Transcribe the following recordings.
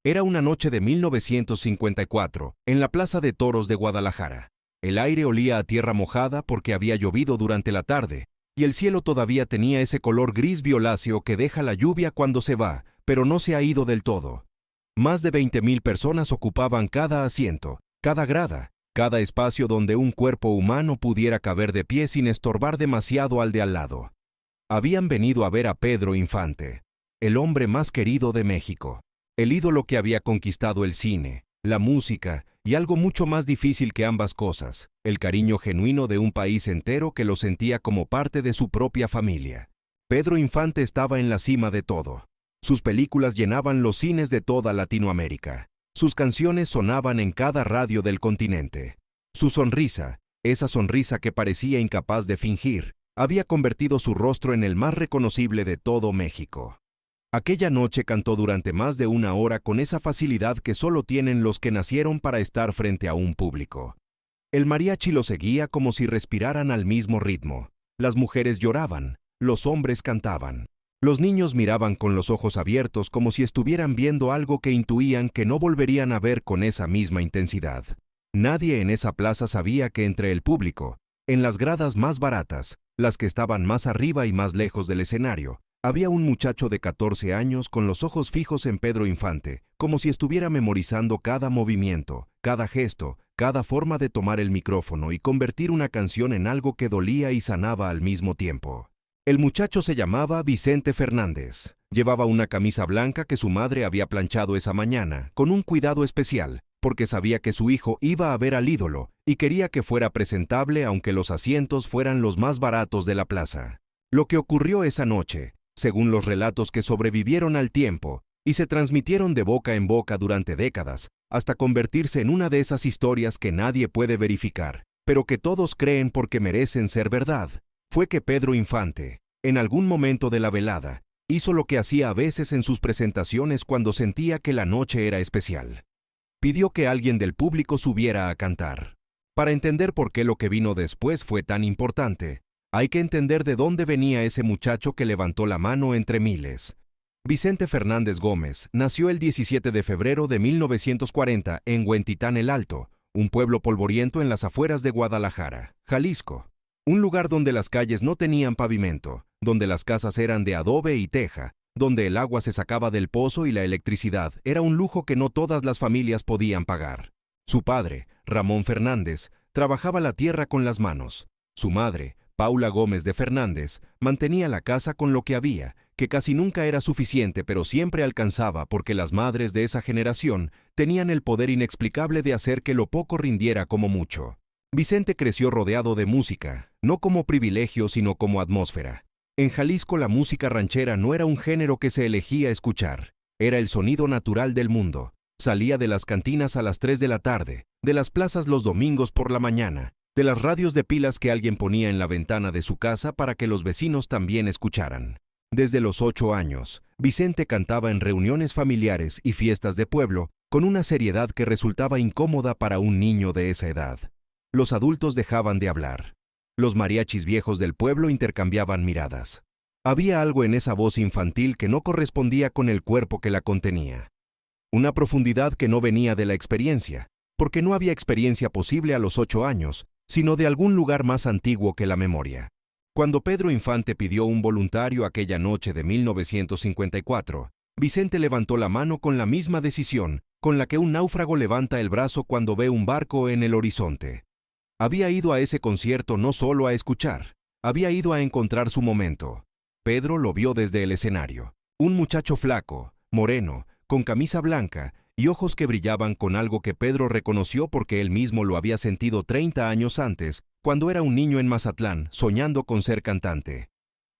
Era una noche de 1954, en la Plaza de Toros de Guadalajara. El aire olía a tierra mojada porque había llovido durante la tarde, y el cielo todavía tenía ese color gris violáceo que deja la lluvia cuando se va, pero no se ha ido del todo. Más de 20,000 personas ocupaban cada asiento, cada grada, cada espacio donde un cuerpo humano pudiera caber de pie sin estorbar demasiado al de al lado. Habían venido a ver a Pedro Infante, el hombre más querido de México, el ídolo que había conquistado el cine, la música y algo mucho más difícil que ambas cosas, el cariño genuino de un país entero que lo sentía como parte de su propia familia. Pedro Infante estaba en la cima de todo. Sus películas llenaban los cines de toda Latinoamérica. Sus canciones sonaban en cada radio del continente. Su sonrisa, esa sonrisa que parecía incapaz de fingir, había convertido su rostro en el más reconocible de todo México. Aquella noche cantó durante más de una hora con esa facilidad que solo tienen los que nacieron para estar frente a un público. El mariachi lo seguía como si respiraran al mismo ritmo. Las mujeres lloraban, los hombres cantaban. Los niños miraban con los ojos abiertos como si estuvieran viendo algo que intuían que no volverían a ver con esa misma intensidad. Nadie en esa plaza sabía que entre el público, en las gradas más baratas, las que estaban más arriba y más lejos del escenario, había un muchacho de 14 años con los ojos fijos en Pedro Infante, como si estuviera memorizando cada movimiento, cada gesto, cada forma de tomar el micrófono y convertir una canción en algo que dolía y sanaba al mismo tiempo. El muchacho se llamaba Vicente Fernández. Llevaba una camisa blanca que su madre había planchado esa mañana, con un cuidado especial, porque sabía que su hijo iba a ver al ídolo y quería que fuera presentable aunque los asientos fueran los más baratos de la plaza. Lo que ocurrió esa noche, según los relatos que sobrevivieron al tiempo y se transmitieron de boca en boca durante décadas, hasta convertirse en una de esas historias que nadie puede verificar, pero que todos creen porque merecen ser verdad, fue que Pedro Infante, en algún momento de la velada, hizo lo que hacía a veces en sus presentaciones cuando sentía que la noche era especial. Pidió que alguien del público subiera a cantar. Para entender por qué lo que vino después fue tan importante, hay que entender de dónde venía ese muchacho que levantó la mano entre miles. Vicente Fernández Gómez nació el 17 de febrero de 1940 en Huentitán el Alto, un pueblo polvoriento en las afueras de Guadalajara, Jalisco. Un lugar donde las calles no tenían pavimento, donde las casas eran de adobe y teja, donde el agua se sacaba del pozo y la electricidad era un lujo que no todas las familias podían pagar. Su padre, Ramón Fernández, trabajaba la tierra con las manos. Su madre, Paula Gómez de Fernández, mantenía la casa con lo que había, que casi nunca era suficiente pero siempre alcanzaba porque las madres de esa generación tenían el poder inexplicable de hacer que lo poco rindiera como mucho. Vicente creció rodeado de música, no como privilegio sino como atmósfera. En Jalisco la música ranchera no era un género que se elegía escuchar, era el sonido natural del mundo. Salía de las cantinas a las 3 de la tarde, de las plazas los domingos por la mañana, de las radios de pilas que alguien ponía en la ventana de su casa para que los vecinos también escucharan. Desde los 8 años, Vicente cantaba en reuniones familiares y fiestas de pueblo con una seriedad que resultaba incómoda para un niño de esa edad. Los adultos dejaban de hablar. Los mariachis viejos del pueblo intercambiaban miradas. Había algo en esa voz infantil que no correspondía con el cuerpo que la contenía. Una profundidad que no venía de la experiencia, porque no había experiencia posible a los 8 años, sino de algún lugar más antiguo que la memoria. Cuando Pedro Infante pidió un voluntario aquella noche de 1954, Vicente levantó la mano con la misma decisión con la que un náufrago levanta el brazo cuando ve un barco en el horizonte. Había ido a ese concierto no solo a escuchar, había ido a encontrar su momento. Pedro lo vio desde el escenario. Un muchacho flaco, moreno, con camisa blanca y ojos que brillaban con algo que Pedro reconoció porque él mismo lo había sentido 30 años antes, cuando era un niño en Mazatlán, soñando con ser cantante.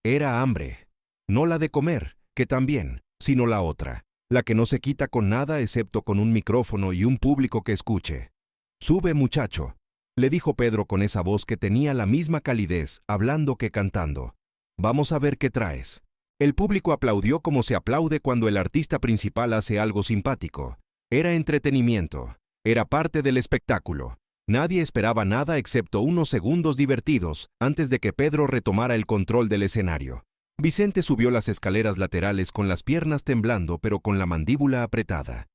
Era hambre. No la de comer, que también, sino la otra, la que no se quita con nada excepto con un micrófono y un público que escuche. «Sube, muchacho», le dijo Pedro con esa voz que tenía la misma calidez, hablando que cantando. «Vamos a ver qué traes». El público aplaudió como se aplaude cuando el artista principal hace algo simpático. Era entretenimiento, era parte del espectáculo. Nadie esperaba nada excepto unos segundos divertidos antes de que Pedro retomara el control del escenario. Vicente subió las escaleras laterales con las piernas temblando pero con la mandíbula apretada.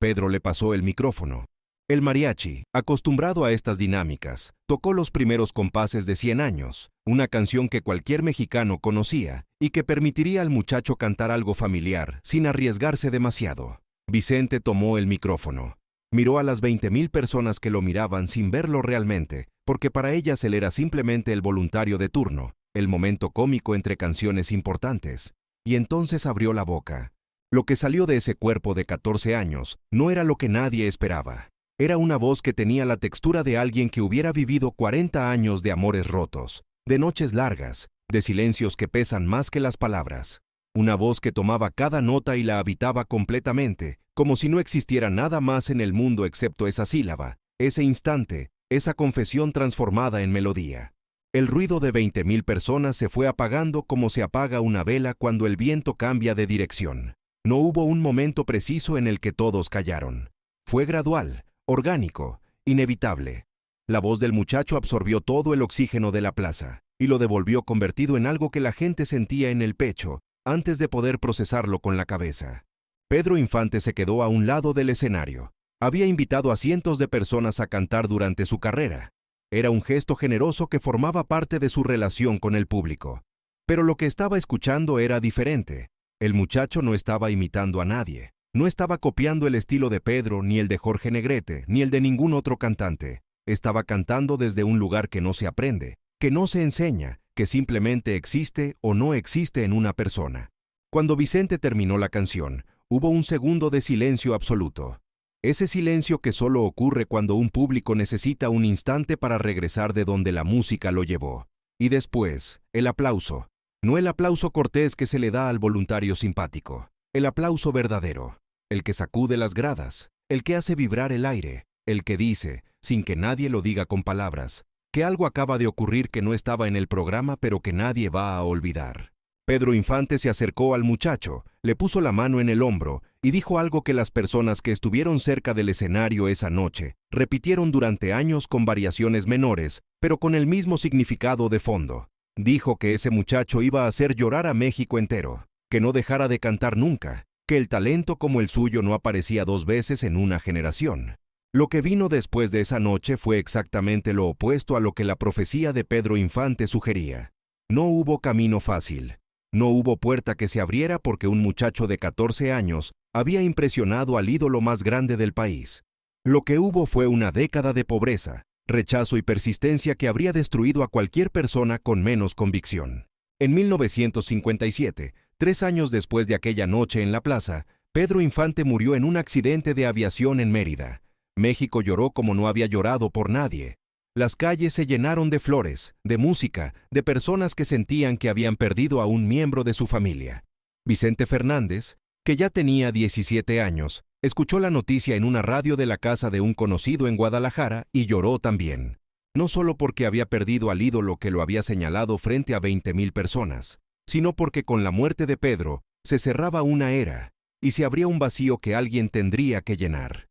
Pedro le pasó el micrófono. El mariachi, acostumbrado a estas dinámicas, tocó los primeros compases de 100 años, una canción que cualquier mexicano conocía y que permitiría al muchacho cantar algo familiar sin arriesgarse demasiado. Vicente tomó el micrófono. Miró a las 20,000 personas que lo miraban sin verlo realmente, porque para ellas él era simplemente el voluntario de turno, el momento cómico entre canciones importantes. Y entonces abrió la boca. Lo que salió de ese cuerpo de 14 años no era lo que nadie esperaba. Era una voz que tenía la textura de alguien que hubiera vivido 40 años de amores rotos, de noches largas, de silencios que pesan más que las palabras. Una voz que tomaba cada nota y la habitaba completamente, como si no existiera nada más en el mundo excepto esa sílaba, ese instante, esa confesión transformada en melodía. El ruido de 20,000 personas se fue apagando como se apaga una vela cuando el viento cambia de dirección. No hubo un momento preciso en el que todos callaron. Fue gradual, orgánico, inevitable. La voz del muchacho absorbió todo el oxígeno de la plaza y lo devolvió convertido en algo que la gente sentía en el pecho antes de poder procesarlo con la cabeza. Pedro Infante se quedó a un lado del escenario. Había invitado a cientos de personas a cantar durante su carrera. Era un gesto generoso que formaba parte de su relación con el público. Pero lo que estaba escuchando era diferente. El muchacho no estaba imitando a nadie. No estaba copiando el estilo de Pedro, ni el de Jorge Negrete, ni el de ningún otro cantante. Estaba cantando desde un lugar que no se aprende, que no se enseña, que simplemente existe o no existe en una persona. Cuando Vicente terminó la canción, hubo un segundo de silencio absoluto. Ese silencio que solo ocurre cuando un público necesita un instante para regresar de donde la música lo llevó. Y después, el aplauso. No el aplauso cortés que se le da al voluntario simpático. El aplauso verdadero. El que sacude las gradas, el que hace vibrar el aire, el que dice, sin que nadie lo diga con palabras, que algo acaba de ocurrir que no estaba en el programa pero que nadie va a olvidar. Pedro Infante se acercó al muchacho, le puso la mano en el hombro y dijo algo que las personas que estuvieron cerca del escenario esa noche repitieron durante años con variaciones menores, pero con el mismo significado de fondo. Dijo que ese muchacho iba a hacer llorar a México entero, que no dejara de cantar nunca, que el talento como el suyo no aparecía 2 veces en una generación. Lo que vino después de esa noche fue exactamente lo opuesto a lo que la profecía de Pedro Infante sugería. No hubo camino fácil. No hubo puerta que se abriera porque un muchacho de 14 años había impresionado al ídolo más grande del país. Lo que hubo fue una década de pobreza, rechazo y persistencia que habría destruido a cualquier persona con menos convicción. En 1957, 3 años después de aquella noche en la plaza, Pedro Infante murió en un accidente de aviación en Mérida. México lloró como no había llorado por nadie. Las calles se llenaron de flores, de música, de personas que sentían que habían perdido a un miembro de su familia. Vicente Fernández, que ya tenía 17 años, escuchó la noticia en una radio de la casa de un conocido en Guadalajara y lloró también. No solo porque había perdido al ídolo que lo había señalado frente a 20,000 personas, sino porque con la muerte de Pedro se cerraba una era y se abría un vacío que alguien tendría que llenar.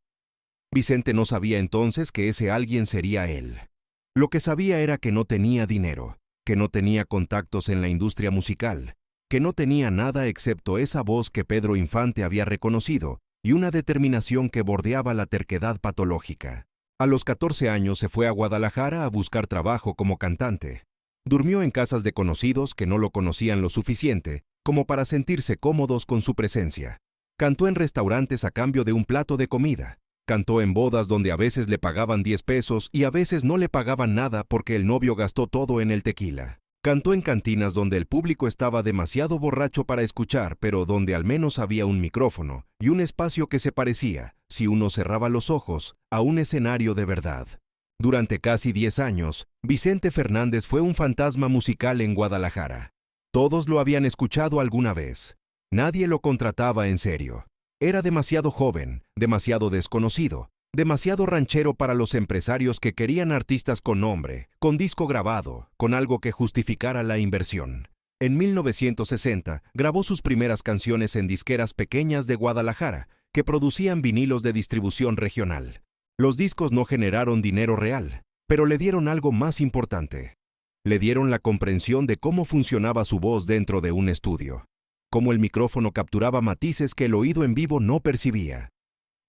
Vicente no sabía entonces que ese alguien sería él. Lo que sabía era que no tenía dinero, que no tenía contactos en la industria musical, que no tenía nada excepto esa voz que Pedro Infante había reconocido y una determinación que bordeaba la terquedad patológica. A los 14 años se fue a Guadalajara a buscar trabajo como cantante. Durmió en casas de conocidos que no lo conocían lo suficiente como para sentirse cómodos con su presencia. Cantó en restaurantes a cambio de un plato de comida. Cantó en bodas donde a veces le pagaban 10 pesos y a veces no le pagaban nada porque el novio gastó todo en el tequila. Cantó en cantinas donde el público estaba demasiado borracho para escuchar, pero donde al menos había un micrófono y un espacio que se parecía, si uno cerraba los ojos, a un escenario de verdad. Durante casi 10 años, Vicente Fernández fue un fantasma musical en Guadalajara. Todos lo habían escuchado alguna vez. Nadie lo contrataba en serio. Era demasiado joven, demasiado desconocido, demasiado ranchero para los empresarios que querían artistas con nombre, con disco grabado, con algo que justificara la inversión. En 1960 grabó sus primeras canciones en disqueras pequeñas de Guadalajara, que producían vinilos de distribución regional. Los discos no generaron dinero real, pero le dieron algo más importante. Le dieron la comprensión de cómo funcionaba su voz dentro de un estudio. Cómo el micrófono capturaba matices que el oído en vivo no percibía.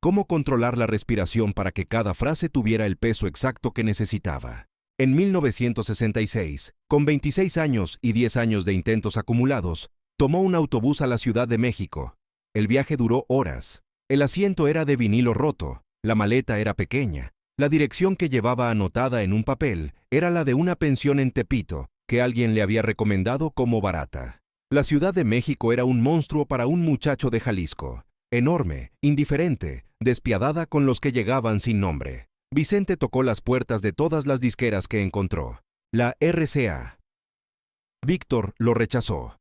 cómo controlar la respiración para que cada frase tuviera el peso exacto que necesitaba. En 1966, con 26 años y 10 años de intentos acumulados, tomó un autobús a la Ciudad de México. El viaje duró horas. El asiento era de vinilo roto, la maleta era pequeña, la dirección que llevaba anotada en un papel era la de una pensión en Tepito, que alguien le había recomendado como barata. La Ciudad de México era un monstruo para un muchacho de Jalisco, enorme, indiferente, despiadada con los que llegaban sin nombre. Vicente tocó las puertas de todas las disqueras que encontró. La RCA. Víctor lo rechazó.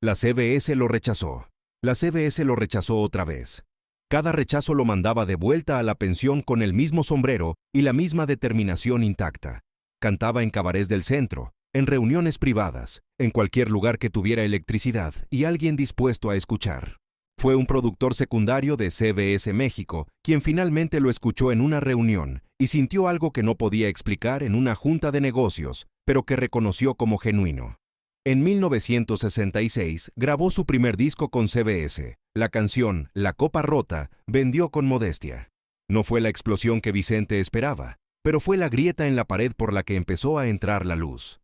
La CBS lo rechazó. La CBS lo rechazó otra vez. Cada rechazo lo mandaba de vuelta a la pensión con el mismo sombrero y la misma determinación intacta. Cantaba en cabarets del centro, en reuniones privadas, en cualquier lugar que tuviera electricidad y alguien dispuesto a escuchar. Fue un productor secundario de CBS México quien finalmente lo escuchó en una reunión y sintió algo que no podía explicar en una junta de negocios, pero que reconoció como genuino. En 1966 grabó su primer disco con CBS. La canción La Copa Rota vendió con modestia. No fue la explosión que Vicente esperaba, pero fue la grieta en la pared por la que empezó a entrar la luz.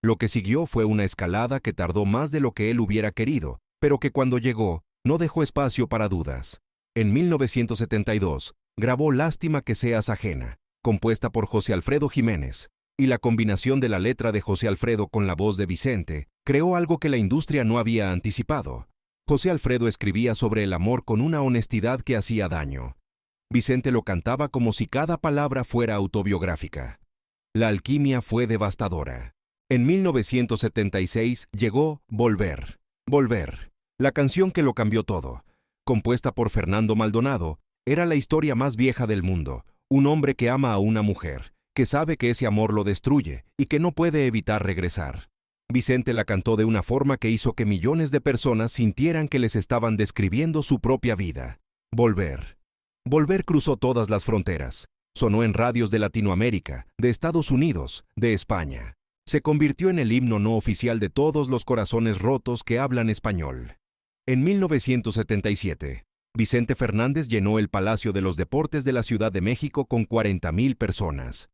Lo que siguió fue una escalada que tardó más de lo que él hubiera querido, pero que cuando llegó, no dejó espacio para dudas. En 1972, grabó Lástima que seas ajena, compuesta por José Alfredo Jiménez, y la combinación de la letra de José Alfredo con la voz de Vicente creó algo que la industria no había anticipado. José Alfredo escribía sobre el amor con una honestidad que hacía daño. Vicente lo cantaba como si cada palabra fuera autobiográfica. La alquimia fue devastadora. En 1976 llegó Volver. Volver. La canción que lo cambió todo. Compuesta por Fernando Maldonado, era la historia más vieja del mundo. Un hombre que ama a una mujer, que sabe que ese amor lo destruye y que no puede evitar regresar. Vicente la cantó de una forma que hizo que millones de personas sintieran que les estaban describiendo su propia vida. Volver. Volver cruzó todas las fronteras. Sonó en radios de Latinoamérica, de Estados Unidos, de España. Se convirtió en el himno no oficial de todos los corazones rotos que hablan español. En 1977, Vicente Fernández llenó el Palacio de los Deportes de la Ciudad de México con 40,000 personas.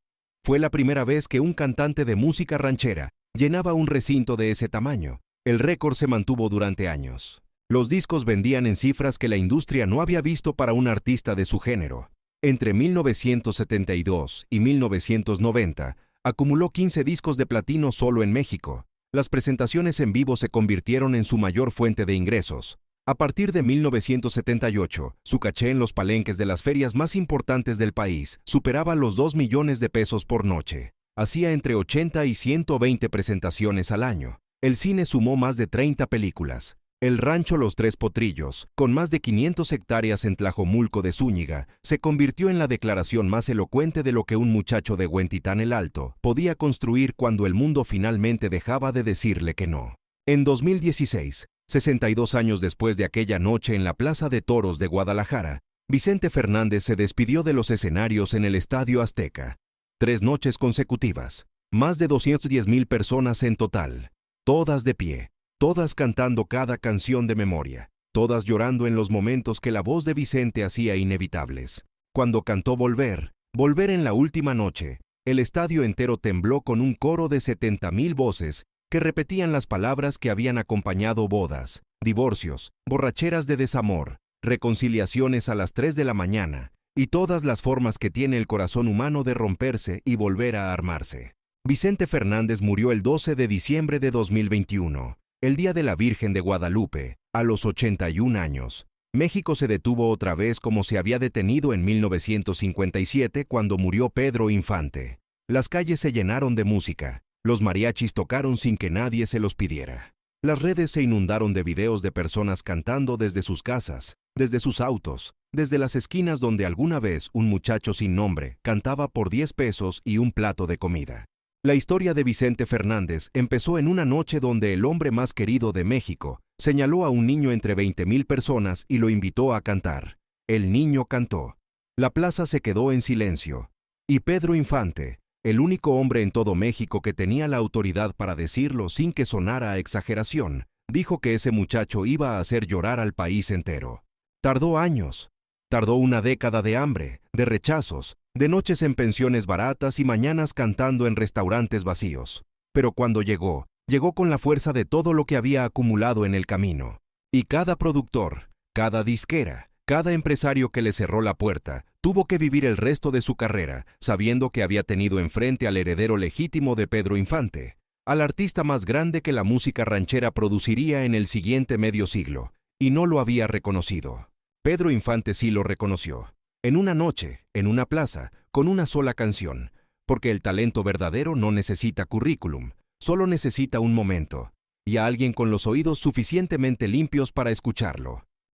Fue la primera vez que un cantante de música ranchera llenaba un recinto de ese tamaño. El récord se mantuvo durante años. Los discos vendían en cifras que la industria no había visto para un artista de su género. Entre 1972 y 1990, acumuló 15 discos de platino solo en México. Las presentaciones en vivo se convirtieron en su mayor fuente de ingresos. A partir de 1978, su caché en los palenques de las ferias más importantes del país superaba los 2 millones de pesos por noche. Hacía entre 80 y 120 presentaciones al año. El cine sumó más de 30 películas. El rancho Los Tres Potrillos, con más de 500 hectáreas en Tlajomulco de Zúñiga, se convirtió en la declaración más elocuente de lo que un muchacho de Huentitán el Alto podía construir cuando el mundo finalmente dejaba de decirle que no. En 2016, 62 años después de aquella noche en la Plaza de Toros de Guadalajara, Vicente Fernández se despidió de los escenarios en el Estadio Azteca. 3 noches consecutivas, más de 210,000 personas en total, todas de pie, todas cantando cada canción de memoria, todas llorando en los momentos que la voz de Vicente hacía inevitables. Cuando cantó Volver, Volver en la última noche, el estadio entero tembló con un coro de 70,000 voces que repetían las palabras que habían acompañado bodas, divorcios, borracheras de desamor, reconciliaciones a las 3 de la mañana, y todas las formas que tiene el corazón humano de romperse y volver a armarse. Vicente Fernández murió el 12 de diciembre de 2021, el Día de la Virgen de Guadalupe, a los 81 años. México se detuvo otra vez como se había detenido en 1957 cuando murió Pedro Infante. Las calles se llenaron de música, los mariachis tocaron sin que nadie se los pidiera. Las redes se inundaron de videos de personas cantando desde sus casas, desde sus autos, desde las esquinas donde alguna vez un muchacho sin nombre cantaba por 10 pesos y un plato de comida. La historia de Vicente Fernández empezó en una noche donde el hombre más querido de México señaló a un niño entre 20,000 personas y lo invitó a cantar. El niño cantó. La plaza se quedó en silencio. Y Pedro Infante, el único hombre en todo México que tenía la autoridad para decirlo sin que sonara a exageración, dijo que ese muchacho iba a hacer llorar al país entero. Tardó años. Tardó una década de hambre, de rechazos, de noches en pensiones baratas y mañanas cantando en restaurantes vacíos. Pero cuando llegó, llegó con la fuerza de todo lo que había acumulado en el camino. Y cada productor, cada disquera, cada empresario que le cerró la puerta, tuvo que vivir el resto de su carrera, sabiendo que había tenido enfrente al heredero legítimo de Pedro Infante, al artista más grande que la música ranchera produciría en el siguiente medio siglo, y no lo había reconocido. Pedro Infante sí lo reconoció. En una noche, en una plaza, con una sola canción, porque el talento verdadero no necesita currículum, solo necesita un momento, y a alguien con los oídos suficientemente limpios para escucharlo.